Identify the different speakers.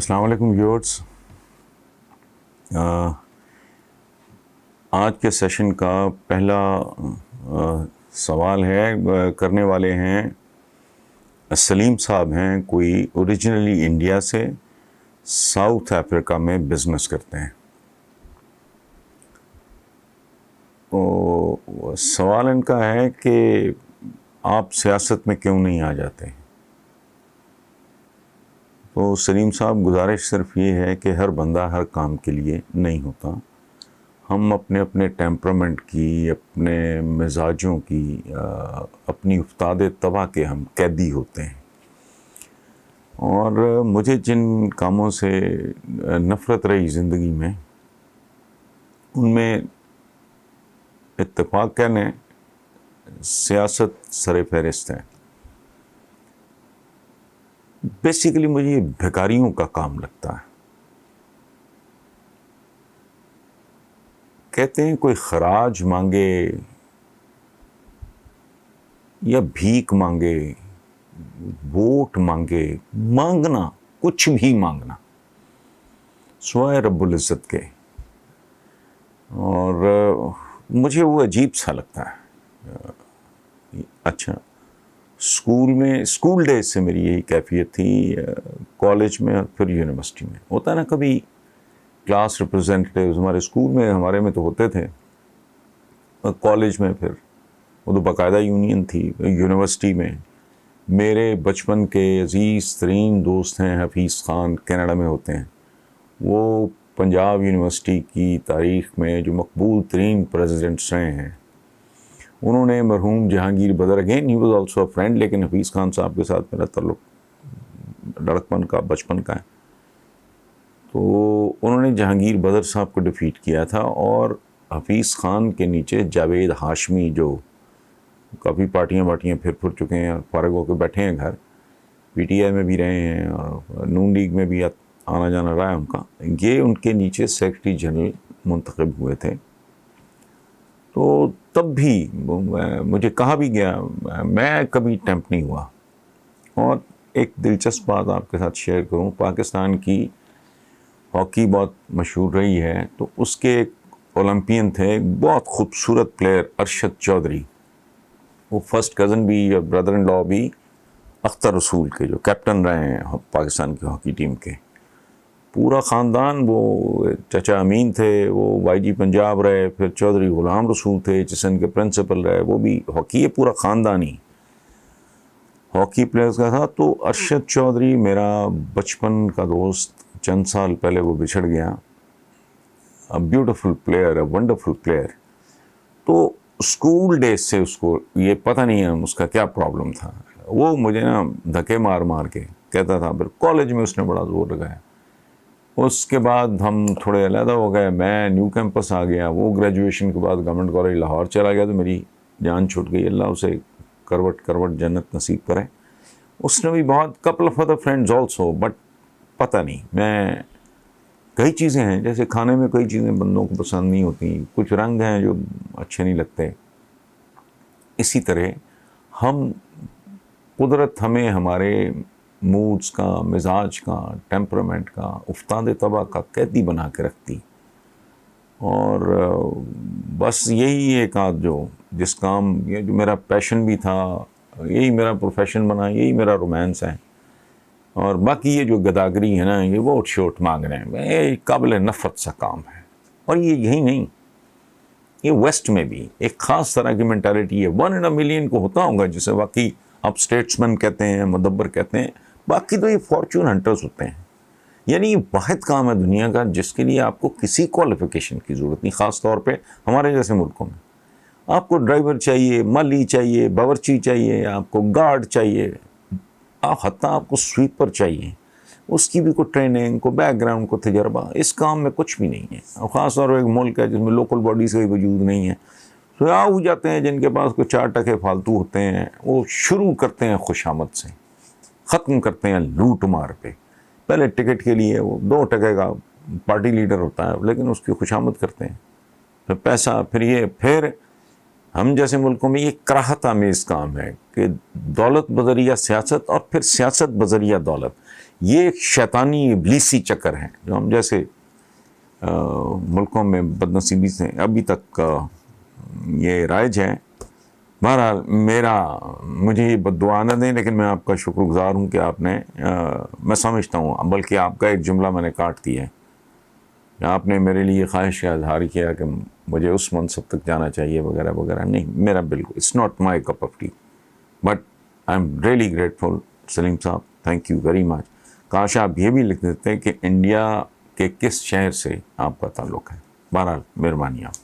Speaker 1: السلام علیکم ویورز. آج کے سیشن کا پہلا سوال ہے، کرنے والے ہیں سلیم صاحب ہیں، کوئی اوریجنلی انڈیا سے ساؤتھ افریقہ میں بزنس کرتے ہیں. تو سوال ان کا ہے کہ آپ سیاست میں کیوں نہیں آ جاتے؟ تو سلیم صاحب، گزارش صرف یہ ہے کہ ہر بندہ ہر کام کے لیے نہیں ہوتا. ہم اپنے اپنے ٹیمپرامنٹ کی، اپنے مزاجوں کی، اپنی افتاد طبع کے ہم قیدی ہوتے ہیں. اور مجھے جن کاموں سے نفرت رہی زندگی میں، ان میں اتفاق کہنے سیاست سر فہرست ہے. بیسیکلی مجھے یہ بھکاریوں کا کام لگتا ہے. کہتے ہیں کوئی خراج مانگے یا بھیک مانگے، ووٹ مانگے، مانگنا، کچھ بھی مانگنا سوائے رب العزت کے. اور مجھے وہ عجیب سا لگتا ہے. اچھا، اسکول ڈیز سے میری یہی کیفیت تھی. کالج میں اور پھر یونیورسٹی میں ہوتا ہے نا، کبھی کلاس ریپرزینٹیوز ہمارے اسکول میں، ہمارے میں تو ہوتے تھے. کالج میں پھر وہ تو باقاعدہ یونین تھی. یونیورسٹی میں میرے بچپن کے عزیز ترین دوست ہیں حفیظ خان، کینیڈا میں ہوتے ہیں. وہ پنجاب یونیورسٹی کی تاریخ میں جو مقبول ترین پریزیڈنٹس رہے ہیں، انہوں نے مرحوم Jahangir Badar, again he was also a friend, لیکن حفیظ خان صاحب کے ساتھ میرا تعلق لڑکپن کا، بچپن کا ہے. تو انہوں نے جہانگیر بدر صاحب کو ڈیفیٹ کیا تھا، اور حفیظ خان کے نیچے جاوید ہاشمی، جو کافی پارٹیاں پھر چکے ہیں اور فارغ ہو کے بیٹھے ہیں گھر، پی ٹی آئی میں بھی رہے ہیں اور نون لیگ میں بھی آنا جانا رہا ہے ان کا، یہ ان کے نیچے سیکرٹری جنرل منتخب ہوئے تھے. تو تب بھی مجھے کہا بھی گیا، میں کبھی ٹیمپٹ نہیں ہوا. اور ایک دلچسپ بات آپ کے ساتھ شیئر کروں، پاکستان کی ہاکی بہت مشہور رہی ہے، تو اس کے ایک اولمپئن تھے، ایک بہت خوبصورت پلیئر، ارشد چودھری. وہ فرسٹ کزن بھی اور بردر ان لا بھی اختر رسول کے، جو کیپٹن رہے ہیں پاکستان کی ہاکی ٹیم کے. پورا خاندان، وہ چچا امین تھے، وہ وائی جی پنجاب رہے، پھر چودھری غلام رسول تھے جس ان کے پرنسپل رہے، وہ بھی ہاکی، پورا خاندان ہی ہاکی پلیئرز کا تھا. تو ارشد چودھری میرا بچپن کا دوست، چند سال پہلے وہ بچھڑ گیا. Beautiful player, wonderful player. تو اسکول ڈیز سے اس کو یہ پتہ نہیں ہے اس کا کیا پرابلم تھا، وہ مجھے نا دھکے مار مار کے کہتا تھا. پھر کالج میں اس نے بڑا زور لگایا. اس کے بعد ہم تھوڑے علیحدہ ہو گئے، میں نیو کیمپس آ گیا، وہ گریجویشن کے بعد گورنمنٹ کالج لاہور چلا گیا. تو میری جان چھوٹ گئی، اللہ اسے کروٹ جنت نصیب کرے. اس نے بھی بہت couple of other friends also, but پتہ نہیں، میں کئی چیزیں ہیں، جیسے کھانے میں کئی چیزیں بندوں کو پسند نہیں ہوتی، کچھ رنگ ہیں جو اچھے نہیں لگتے. اسی طرح قدرت ہمیں ہمارے موڈز کا، مزاج کا، ٹیمپرامنٹ کا، افتاد طبع کا قیدی بنا کے رکھتی. اور بس یہی ایک آدھ جس کام، یہ جو میرا پیشن بھی تھا، یہی میرا پروفیشن بنا، یہی میرا رومانس ہے. اور باقی یہ جو گداگری ہے نا، یہ ووٹ شوٹ مانگنے ہیں، یہ قابل نفرت سا کام ہے. اور یہ یہی نہیں، یہ ویسٹ میں بھی ایک خاص طرح کی مینٹالٹی ہے. 1 in a million کو ہوتا ہوگا جسے واقعی آپ اسٹیٹسمین کہتے ہیں، مدبر کہتے ہیں. باقی تو یہ فارچون ہنٹرز ہوتے ہیں. یعنی یہ واحد کام ہے دنیا کا جس کے لیے آپ کو کسی کوالیفیکیشن کی ضرورت نہیں، خاص طور پہ ہمارے جیسے ملکوں میں. آپ کو ڈرائیور چاہیے، مالی چاہیے، باورچی چاہیے، آپ کو گارڈ چاہیے، حتیٰ آپ کو سویپر چاہیے، اس کی بھی کوئی ٹریننگ، کو بیک گراؤنڈ، کو تجربہ. اس کام میں کچھ بھی نہیں ہے. اور خاص طور پر ایک ملک ہے جس میں لوکل باڈیز کا وجود نہیں ہے. تو ہو جاتے ہیں جن کے پاس کوئی 4 ٹکے فالتو ہوتے ہیں، وہ شروع کرتے ہیں خوشامد سے، ختم کرتے ہیں لوٹ مار پہ. پہلے ٹکٹ کے لیے وہ 2 ٹکے کا پارٹی لیڈر ہوتا ہے، لیکن اس کی خوشامد کرتے ہیں. پھر پیسہ، پھر ہم جیسے ملکوں میں یہ کراہت آمیز کام ہے کہ دولت بذریعہ سیاست، اور پھر سیاست بذریعہ دولت. یہ ایک شیطانی ابلیسی چکر ہے جو ہم جیسے ملکوں میں بدنصیبی سے ابھی تک یہ رائج ہے. بہرحال مجھے یہ بد دعا نہ دیں، لیکن میں آپ کا شکر گزار ہوں کہ آپ نے میں سمجھتا ہوں، بلکہ آپ کا ایک جملہ میں نے کاٹ دیا ہے، آپ نے میرے لیے خواہش کا اظہار کیا کہ مجھے اس منصب تک جانا چاہیے وغیرہ وغیرہ. نہیں، میرا بالکل it's not my cup of tea, but I am really grateful. Salim sahib thank you very much. کاش آپ یہ بھی لکھ دیتے کہ انڈیا کے کس شہر سے آپ کا تعلق ہے. بہرحال مہربانی آپ.